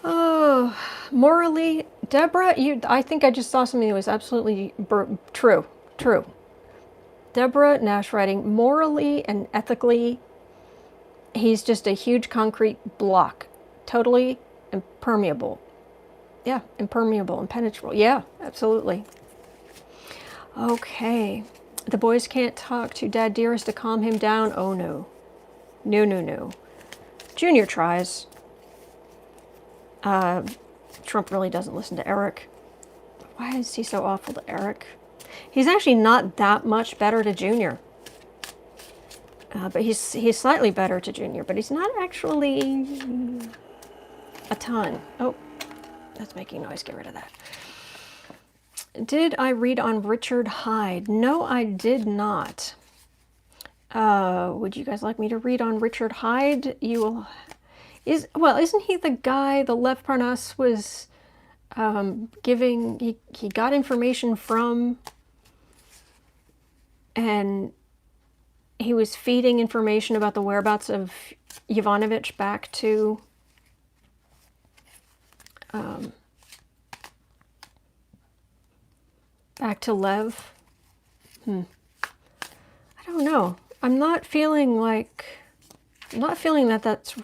Oh, morally, Deborah, I think I just saw something that was absolutely true. True. Deborah Nash writing, morally and ethically, he's just a huge concrete block. Totally impermeable. Yeah, impermeable, impenetrable. Yeah, absolutely. Okay. The boys can't talk to Dad Dearest to calm him down. Oh, no. No. Junior tries. Trump really doesn't listen to Eric. Why is he so awful to Eric? He's actually not that much better to Junior. But he's slightly better to Junior, but he's not actually a ton. Oh, that's making noise. Get rid of that. Did I read on Richard Hyde? No, I did not. Would you guys like me to read on Richard Hyde? Isn't he the guy the Lev Parnas was giving, he got information from, and he was feeding information about the whereabouts of Yavonovich back to Lev? I don't know. I'm not feeling that that's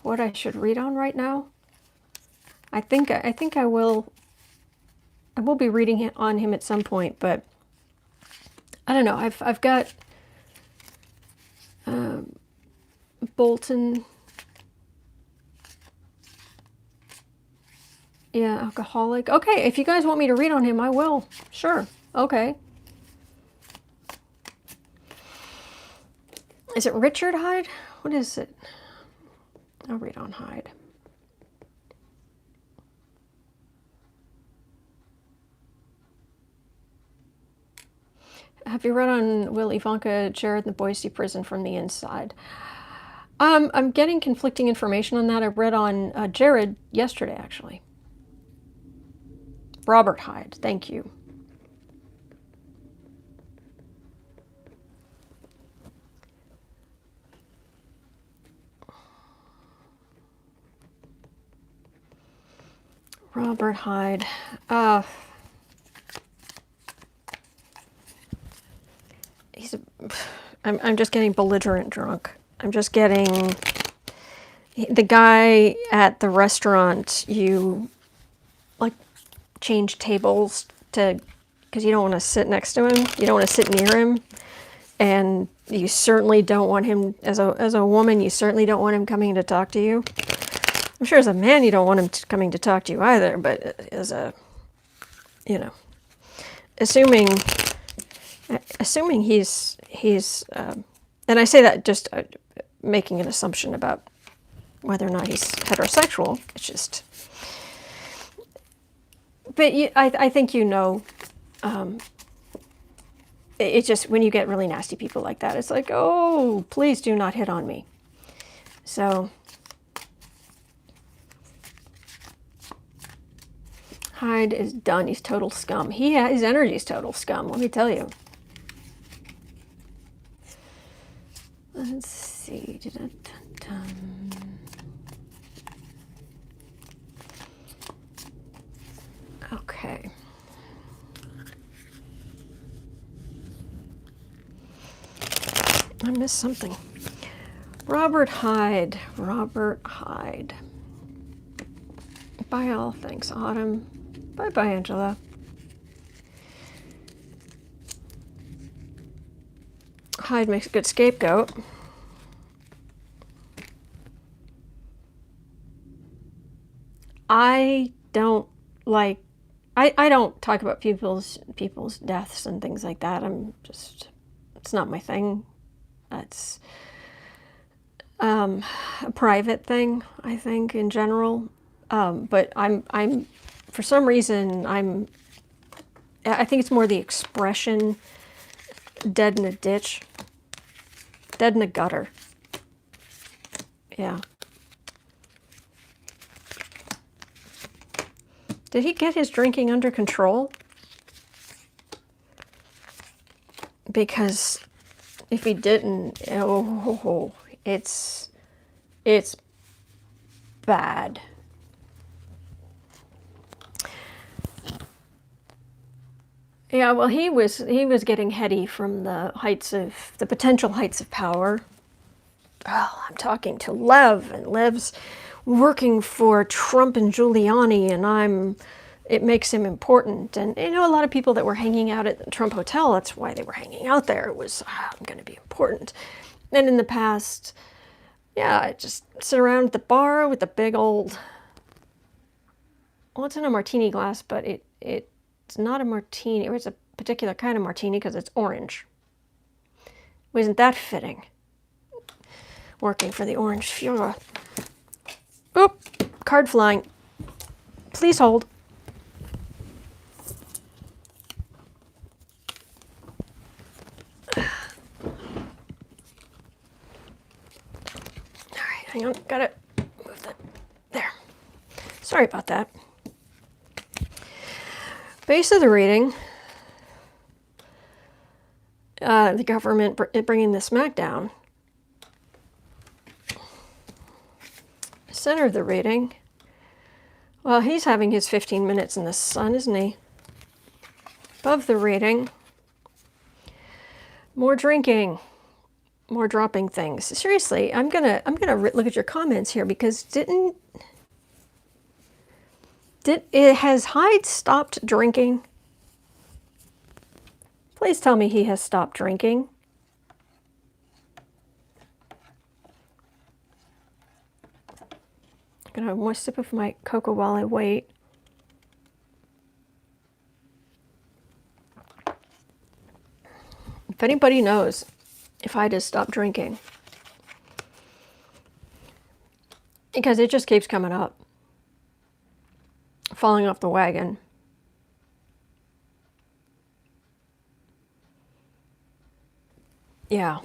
what I should read on right now. I think I will be reading on him at some point, but I don't know. I've got Bolton. Yeah, alcoholic. Okay, if you guys want me to read on him, I will. Sure. Okay. Is it Richard Hyde? What is it? I'll read on Hyde. Have you read on Will Ivanka Jared in the Boise prison from the inside? I'm getting conflicting information on that. I read on Jared yesterday, actually. Robert Hyde, thank you. Robert Hyde. I'm just getting belligerent drunk. I'm just getting the guy at the restaurant. You like change tables because you don't want to sit next to him. You don't want to sit near him, and you certainly don't want him as a woman. You certainly don't want him coming to talk to you. I'm sure as a man you don't want him coming to talk to you either. But as a, you know, assuming he's and I say that just making an assumption about whether or not he's heterosexual. It's just, but I think you know, it's just when you get really nasty people like that, it's like, oh, please do not hit on me. So Hyde is done. He's total scum. His energy is total scum, let me tell you. Let's see. Okay. I missed something. Robert Hyde. Robert Hyde. Bye all. Thanks, Autumn. Bye-bye, Angela. Hyde makes a good scapegoat. I don't like... I don't talk about people's deaths and things like that. It's not my thing. It's a private thing, I think, in general. But I'm for some reason, I think it's more the expression dead in a ditch, dead in a gutter. Yeah. Did he get his drinking under control? Because if he didn't, oh, it's bad. Yeah, well, he was getting heady from the potential heights of power. Well, I'm talking to Lev, and Lev's working for Trump and Giuliani, and it makes him important. And a lot of people that were hanging out at the Trump Hotel, that's why they were hanging out there. It was, I'm going to be important. And in the past, yeah, I just sit around at the bar with the big old, well, it's in a martini glass, but it's not a martini. It was a particular kind of martini because it's orange. Wasn't that fitting? Working for the Orange Fuhrer. Oop, card flying. Please hold. All right, hang on, gotta move that. There. Sorry about that. Base of the reading. The government bringing the smackdown. Center of the reading. Well, he's having his 15 minutes in the sun, isn't he? Above the reading. More drinking. More dropping things. Seriously, I'm gonna look at your comments here, because has Hyde stopped drinking? Please tell me he has stopped drinking. I'm gonna have one sip of my cocoa while I wait. If anybody knows if Hyde has stopped drinking, because it just keeps coming up, falling off the wagon. Yeah.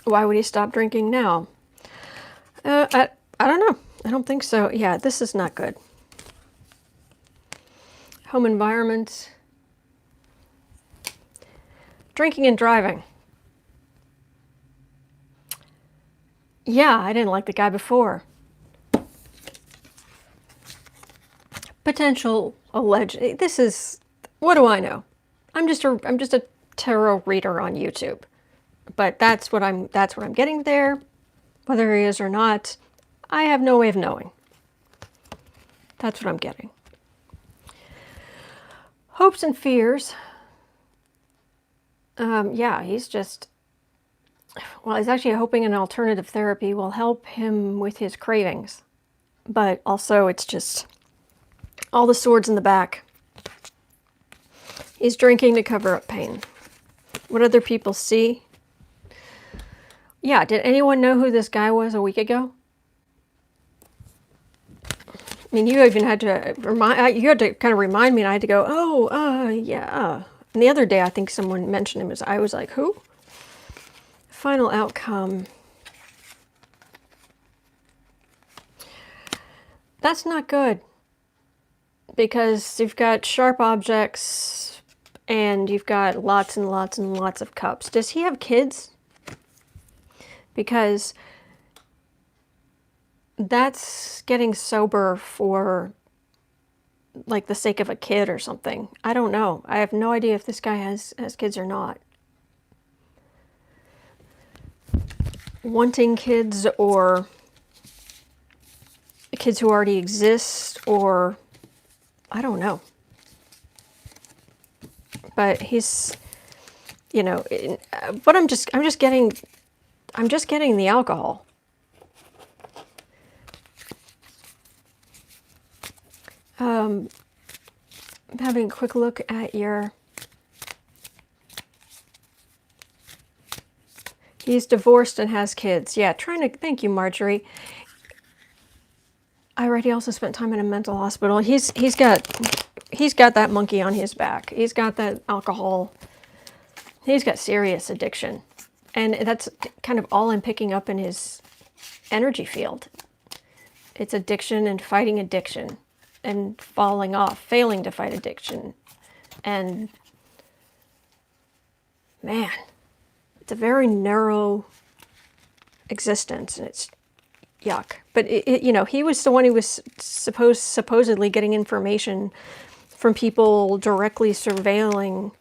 Why would he stop drinking now? I don't know. I don't think so. Yeah, this is not good. Home environment. Drinking and driving. Yeah, I didn't like the guy before. Potential alleged. This is, what do I know? I'm just a tarot reader on YouTube. But that's what I'm getting there. Whether he is or not, I have no way of knowing. That's what I'm getting. Hopes and fears. Yeah, he's actually hoping an alternative therapy will help him with his cravings. But also it's just all the swords in the back. He's drinking to cover up pain. What other people see? Yeah, did anyone know who this guy was a week ago? I mean, you even had to kind of remind me, and I had to go, yeah. And the other day, I think someone mentioned him. I was like, who? Final outcome. That's not good. Because you've got sharp objects, and you've got lots and lots and lots of cups. Does he have kids? Because that's getting sober for, like, the sake of a kid or something. I don't know. I have no idea if this guy has kids or not. wanting kids or kids who already exist, or I don't know. But he's, you know, but I'm just getting the alcohol. I'm having a quick look at your. He's divorced and has kids. Yeah, thank you, Marjorie. I read he also spent time in a mental hospital. He's got that monkey on his back. He's got that alcohol. He's got serious addiction. And that's kind of all I'm picking up in his energy field. It's addiction and fighting addiction and falling off, failing to fight addiction. And man, it's a very narrow existence, and it's yuck. But you know, he was the one who was supposedly getting information from people directly surveilling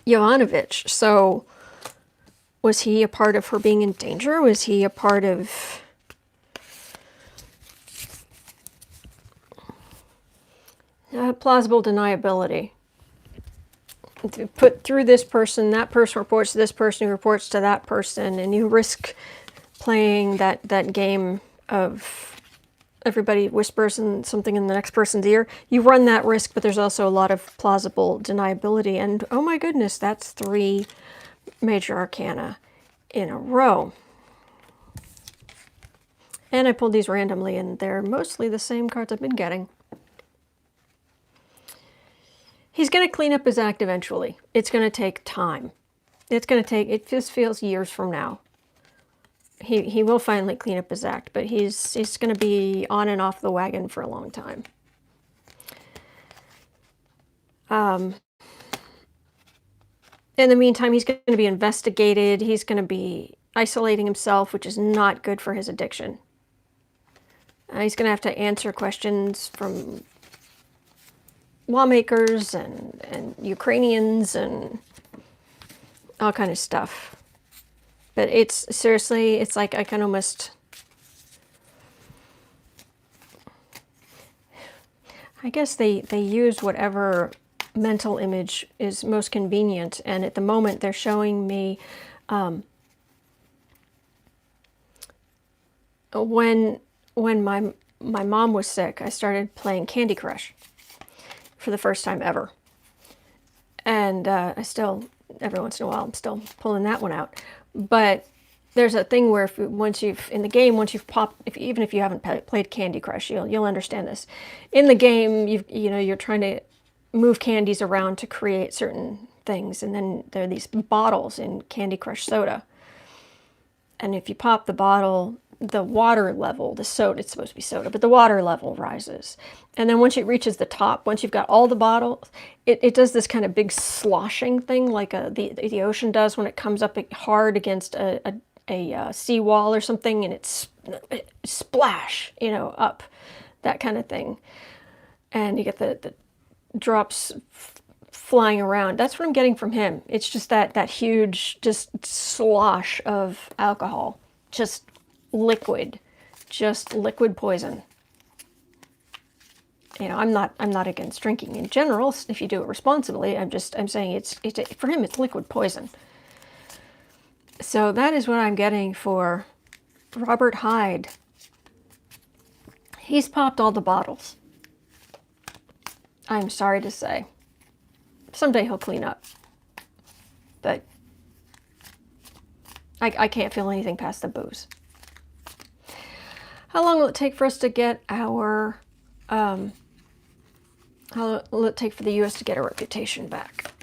Yavonovich. So was he a part of her being in danger? Was he a part of plausible deniability? Put through this person, that person reports to this person who reports to that person, and you risk playing that game of everybody whispers something in the next person's ear. You run that risk, but there's also a lot of plausible deniability. And oh my goodness, that's 3 major arcana in a row. And I pulled these randomly, and they're mostly the same cards I've been getting. He's going to clean up his act eventually. It's going to take time. It just feels years from now. He will finally clean up his act, but he's going to be on and off the wagon for a long time. In the meantime, he's going to be investigated. He's going to be isolating himself, which is not good for his addiction. He's going to have to answer questions from lawmakers and Ukrainians and all kind of stuff. But it's seriously, it's like I can almost, I guess they use whatever mental image is most convenient, and at the moment they're showing me when my mom was sick, I started playing Candy Crush for the first time ever. And I still, every once in a while, I'm still pulling that one out. But there's a thing where once you've popped, even if you haven't played Candy Crush, you'll understand this. In the game, you're trying to move candies around to create certain things, and then there are these bottles in Candy Crush soda. And if you pop the bottle, the water level, the soda, it's supposed to be soda, but the water level rises. And then once it reaches the top, once you've got all the bottles, it does this kind of big sloshing thing like the ocean does when it comes up hard against a seawall or something, and it splash, up, that kind of thing. And you get the drops flying around. That's what I'm getting from him. It's just that huge, just slosh of alcohol, just liquid poison. I'm not against drinking in general if you do it responsibly. I'm saying it's for him, it's liquid poison. So that is what I'm getting for Robert Hyde. He's popped all the bottles. I'm sorry to say. Someday he'll clean up. But I can't feel anything past the booze. How long will it take for us to get our, how will it take for the U.S. to get our reputation back?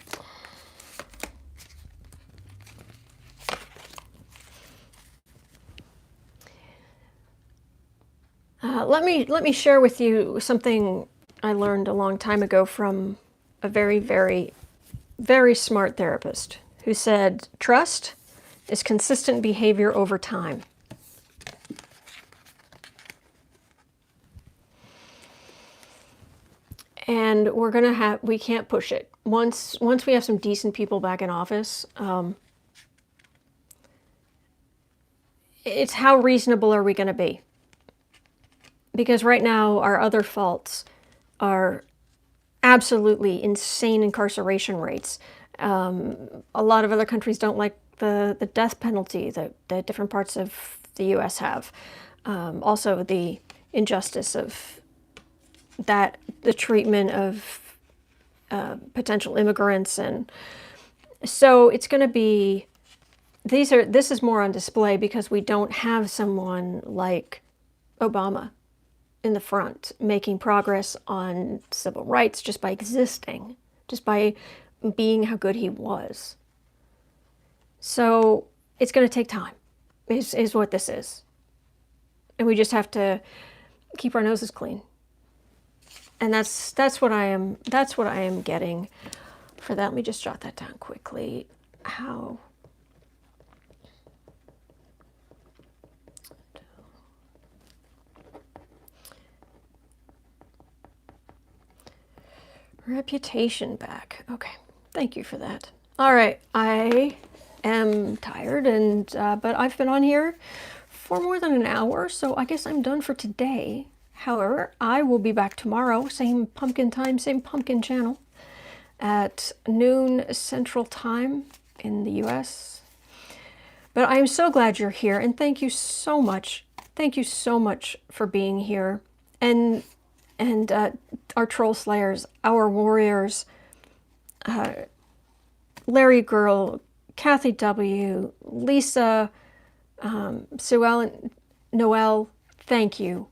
Let me share with you something I learned a long time ago from a very, very, very smart therapist who said, trust is consistent behavior over time. And we can't push it. Once we have some decent people back in office, it's how reasonable are we going to be? Because right now our other faults are absolutely insane incarceration rates. A lot of other countries don't like the death penalty that different parts of the U.S. have. Also the injustice of that, the treatment of potential immigrants. And so it's going to be, this is more on display because we don't have someone like Obama in the front making progress on civil rights just by existing, just by being how good he was. So it's going to take time, is what this is. And we just have to keep our noses clean. And that's what I am getting for that. Let me just jot that down quickly. How reputation back. Okay, thank you for that. All right, I am tired, and but I've been on here for more than an hour, so I guess I'm done for today. However, I will be back tomorrow, same pumpkin time, same pumpkin channel, at noon Central Time in the US. But I am so glad you're here, and thank you so much. Thank you so much for being here. And our troll slayers, our warriors, Larry Girl, Kathy W, Lisa, Sue Ellen, Noel, thank you.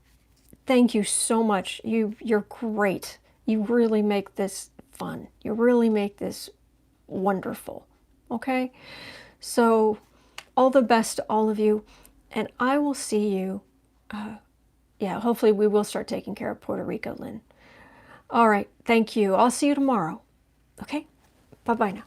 Thank you so much. You're great. You really make this fun. You really make this wonderful. Okay? So all the best to all of you, and I will see you. Yeah, hopefully we will start taking care of Puerto Rico, Lynn. All right, thank you. I'll see you tomorrow. Okay? Bye-bye now.